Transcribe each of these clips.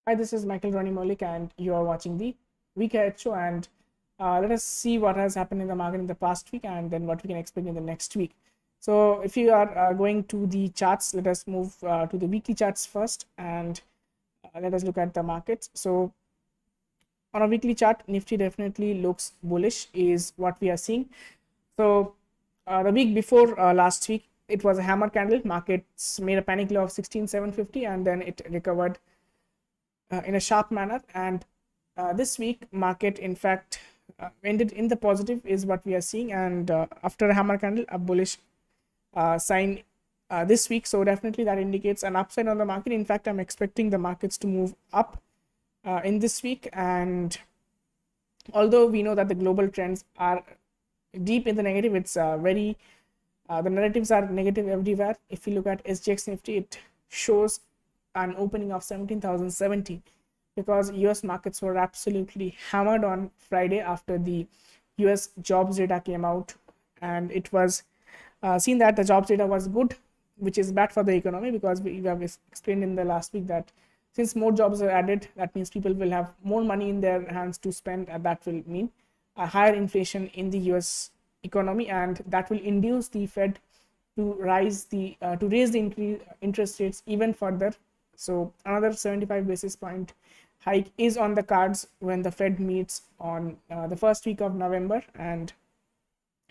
Hi, this is Rony Mullick, and you are watching the Week Ahead Show. And let us see what has happened in the market in the past week and then what we can expect in the next week. So, if you are going to the charts, let us move to the weekly charts first and let us look at the markets. So, on a weekly chart, Nifty definitely looks bullish, is what we are seeing. So, the week before last week, it was a hammer candle. Markets made a panic low of 16,750 and then it recovered in a sharp manner. And this week, market in fact ended in the positive, is what we are seeing. And after a hammer candle, a bullish sign this week. So definitely that indicates an upside on the market. In fact, I'm expecting the markets to move up in this week. And although we know that the global trends are deep in the negative, it's very the narratives are negative everywhere. If you look at SGX Nifty, it shows an opening of 17,070 because US markets were absolutely hammered on Friday after the US jobs data came out, and it was seen that the jobs data was good, which is bad for the economy because we have explained in the last week that since more jobs are added, that means people will have more money in their hands to spend, and that will mean a higher inflation in the US economy, and that will induce the Fed to raise the interest rates even further. So another 75 basis point hike is on the cards when the Fed meets on the first week of November, and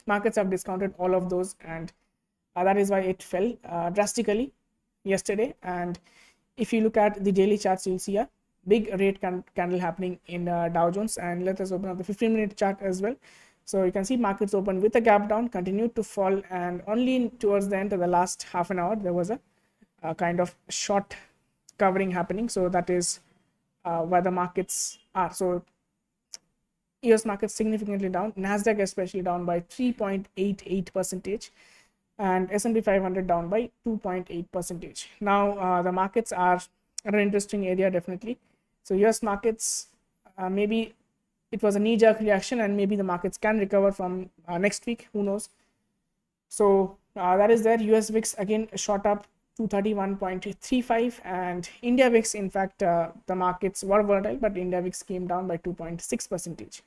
markets have discounted all of those, and that is why it fell drastically yesterday. And if you look at the daily charts, you'll see a big red candle happening in Dow Jones. And let us open up the 15-minute chart as well. So you can see markets open with a gap down, continued to fall, and only towards the end of the last half an hour there was a kind of short covering happening. So that is where the markets are. So US markets significantly down, Nasdaq especially down by 3.88%, and S&P 500 down by 2.8%. Now the markets are an interesting area definitely. So US markets, maybe it was a knee-jerk reaction, and maybe the markets can recover from next week, who knows. So that is there. US VIX again shot up to 31.35, and India VIX, in fact, the markets were volatile, but India VIX came down by 2.6%.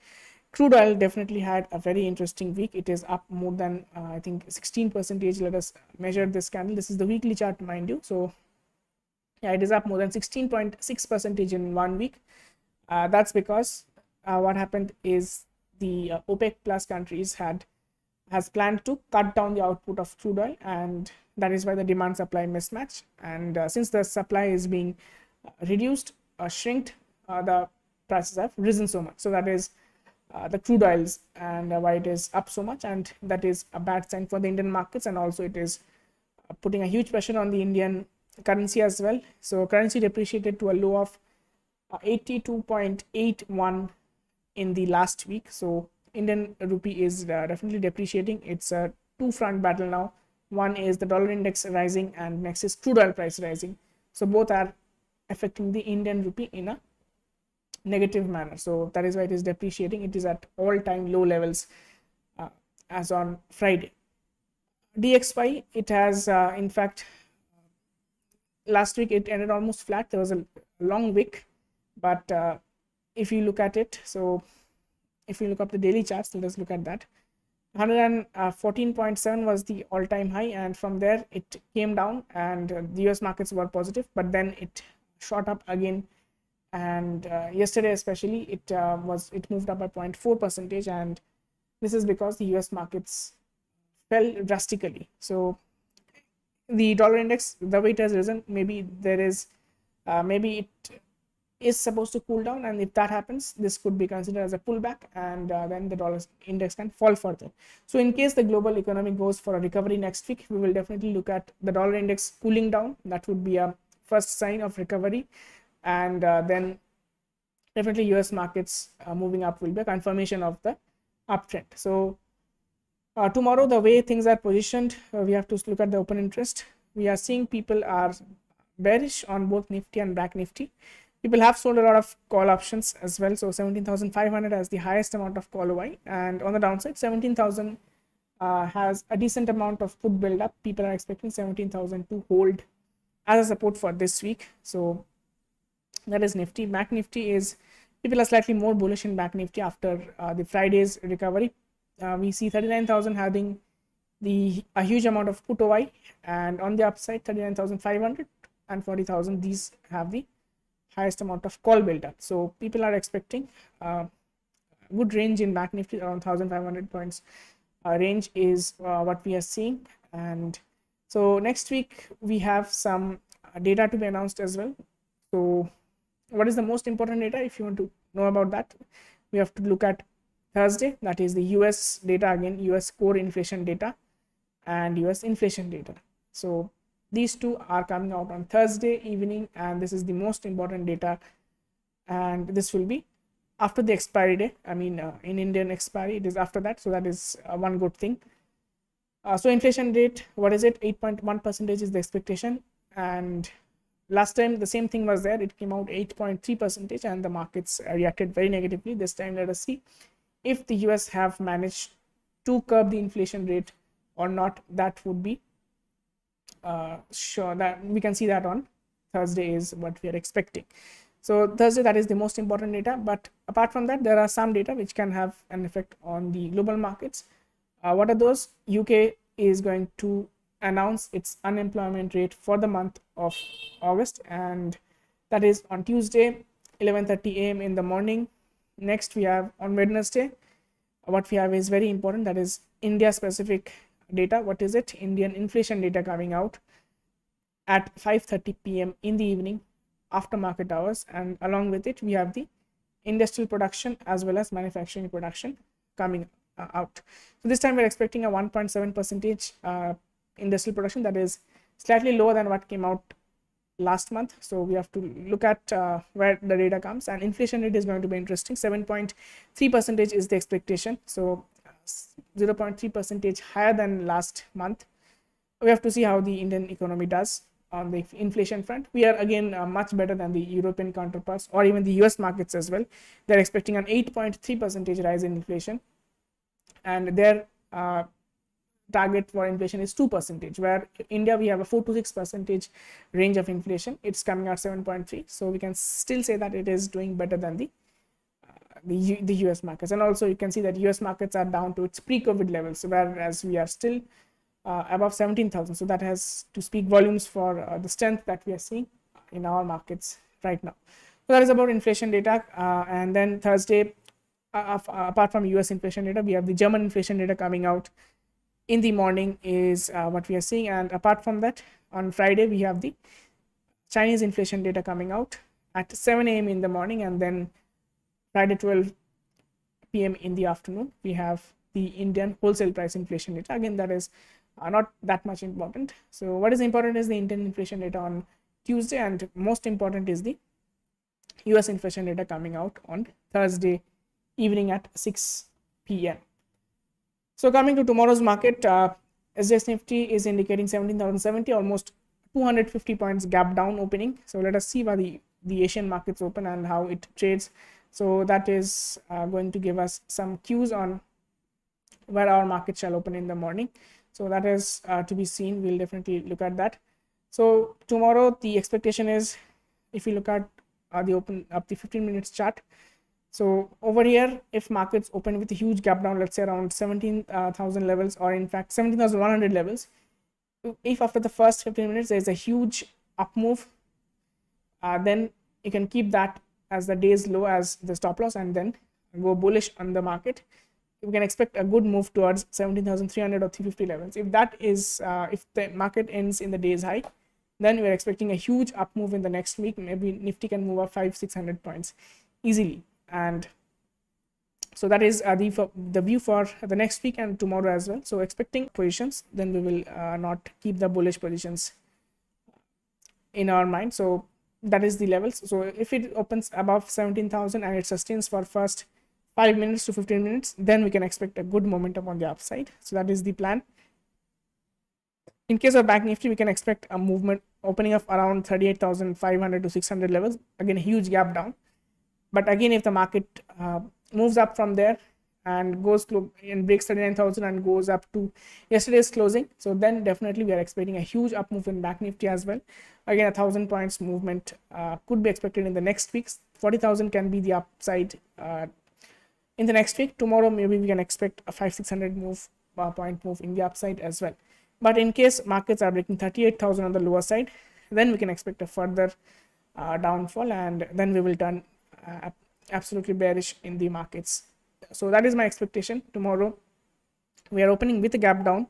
Crude oil definitely had a very interesting week. It is up more than I think 16%. Let us measure this candle. This is the weekly chart, mind you. So yeah, it is up more than 16.6% in 1 week. That's because what happened is the OPEC plus countries has planned to cut down the output of crude oil, and that is why the demand supply mismatch. And since the supply is being reduced or shrinked, the prices have risen so much. So that is the crude oils, and why it is up so much, and that is a bad sign for the Indian markets, and also it is putting a huge pressure on the Indian currency as well. So currency depreciated to a low of 82.81 in the last week. So Indian rupee is definitely depreciating. It's a two-front battle now. One is the dollar index rising, and next is crude oil price rising. So both are affecting the Indian rupee in a negative manner. So that is why it is depreciating. It is at all-time low levels as on Friday. DXY, it has in fact last week it ended almost flat. There was a long wick, but if you look at it, so if you look up the daily charts, let us look at that. 114.7 was the all-time high, and from there it came down, and the US markets were positive, but then it shot up again. And yesterday especially it moved up by 0.4%, and this is because the US markets fell drastically. So the dollar index, the way it has risen, maybe there is maybe it is supposed to cool down, and if that happens, this could be considered as a pullback, and then the dollar index can fall further. So in case the global economy goes for a recovery next week, we will definitely look at the dollar index cooling down. That would be a first sign of recovery, and then definitely US markets moving up will be a confirmation of the uptrend. So tomorrow, the way things are positioned, we have to look at the open interest. We are seeing people are bearish on both Nifty and Bank Nifty. People have sold a lot of call options as well. So 17,500 has the highest amount of call OI, and on the downside 17,000 has a decent amount of put build up. People are expecting 17,000 to hold as a support for this week. So That is Nifty. Bank Nifty is, people are slightly more bullish in Bank Nifty after the Friday's recovery. We see 39,000 having a huge amount of put OI, and on the upside 39,500 and 40,000, these have the highest amount of call build up. So people are expecting good range in Bank Nifty, around 1,500 points range is what we are seeing. And so next week we have some data to be announced as well. So what is the most important data? If you want to know about that, we have to look at Thursday, that is the US data, again US core inflation data and US inflation data. So these two are coming out on Thursday evening, and this is the most important data, and this will be after the expiry day. I mean, in Indian expiry, it is after that, so that is one good thing. So inflation rate, what is it? 8.1% is the expectation, and last time the same thing was there. It came out 8.3%, and the markets reacted very negatively. This time, let us see if the US have managed to curb the inflation rate or not. That would be sure that we can see that on Thursday is what we are expecting. So Thursday, that is the most important data. But apart from that, there are some data which can have an effect on the global markets. What are those? UK is going to announce its unemployment rate for the month of August, and that is on Tuesday 11:30 a.m. in the morning. Next, we have on Wednesday, what we have is very important, that is India specific data. What is it? Indian inflation data coming out at 5:30 p.m. in the evening after market hours, and along with it we have the industrial production as well as manufacturing production coming out. So this time we're expecting a 1.7% industrial production, that is slightly lower than what came out last month. So we have to look at where the data comes, and inflation rate is going to be interesting. 7.3% is the expectation, so 0.3% higher than last month. We have to see how the Indian economy does on the inflation front. We are again much better than the European counterparts or even the US markets as well. They're expecting an 8.3% rise in inflation, and their target for inflation is 2%, where India we have a 4 to 6% range of inflation. It's coming out 7.3, so we can still say that it is doing better than the US markets. And also you can see that US markets are down to its pre-COVID levels, whereas we are still above 17,000. So that has to speak volumes for the strength that we are seeing in our markets right now. So that is about inflation data. And then Thursday, apart from US inflation data, we have the German inflation data coming out in the morning is what we are seeing. And apart from that, on Friday we have the Chinese inflation data coming out at 7 a.m. in the morning, and then Friday 12 p.m. in the afternoon we have the Indian wholesale price inflation data. Again, that is not that much important. So what is important is the Indian inflation data on Tuesday, and most important is the US inflation data coming out on Thursday evening at 6 p.m. So coming to tomorrow's market, SGX Nifty is indicating 17,070, almost 250 points gap down opening. So let us see where the Asian markets open and how it trades. So that is going to give us some cues on where our market shall open in the morning. So that is to be seen. We'll definitely look at that. So tomorrow the expectation is, if you look at the open up the 15 minutes chart, so over here, if markets open with a huge gap down, let's say around 17,000 levels, or in fact 17,100 levels, if after the first 15 minutes there is a huge up move, then you can keep that as the day's low as the stop loss and then go bullish on the market. We can expect a good move towards 17,300 or 350 levels. If that is, if the market ends in the day's high, then we're expecting a huge up move in the next week. Maybe Nifty can move up 500-600 points easily. And so that is the view for the next week and tomorrow as well. So expecting positions, then we will not keep the bullish positions in our mind. So that is the levels. So if it opens above 17,000 and it sustains for first 5 minutes to 15 minutes, then we can expect a good momentum on the upside. So that is the plan. In case of Bank Nifty, we can expect a movement opening of around 38,500 to 600 levels. Again, a huge gap down. But again, if the market moves up from there and goes and breaks 39,000 and goes up to yesterday's closing, so then definitely we are expecting a huge up move in Bank Nifty as well. Again, 1,000 points movement could be expected in the next weeks. 40,000 can be the upside in the next week. Tomorrow maybe we can expect a 500-600 point move in the upside as well. But in case markets are breaking 38,000 on the lower side, then we can expect a further downfall, and then we will turn absolutely bearish in the markets. So that is my expectation. Tomorrow we are opening with a gap down,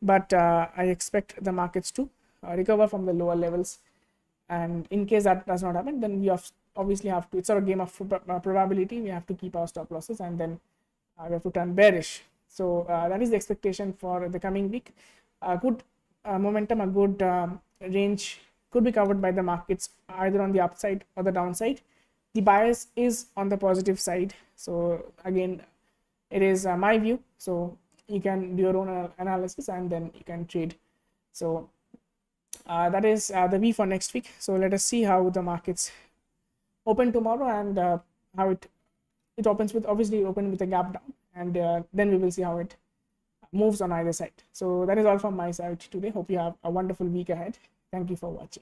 but I expect the markets to recover from the lower levels. And in case that does not happen, then we obviously have to, it's a game of probability. We have to keep our stop losses, and then we have to turn bearish. So that is the expectation for the coming week. A good momentum, a good range could be covered by the markets either on the upside or the downside. The bias is on the positive side. So again, it is my view. So you can do your own analysis and then you can trade. So that is the V for next week. So let us see how the markets open tomorrow, and how it opens with, obviously open with a gap down, and then we will see how it moves on either side. So that is all from my side today. Hope you have a wonderful week ahead. Thank you for watching.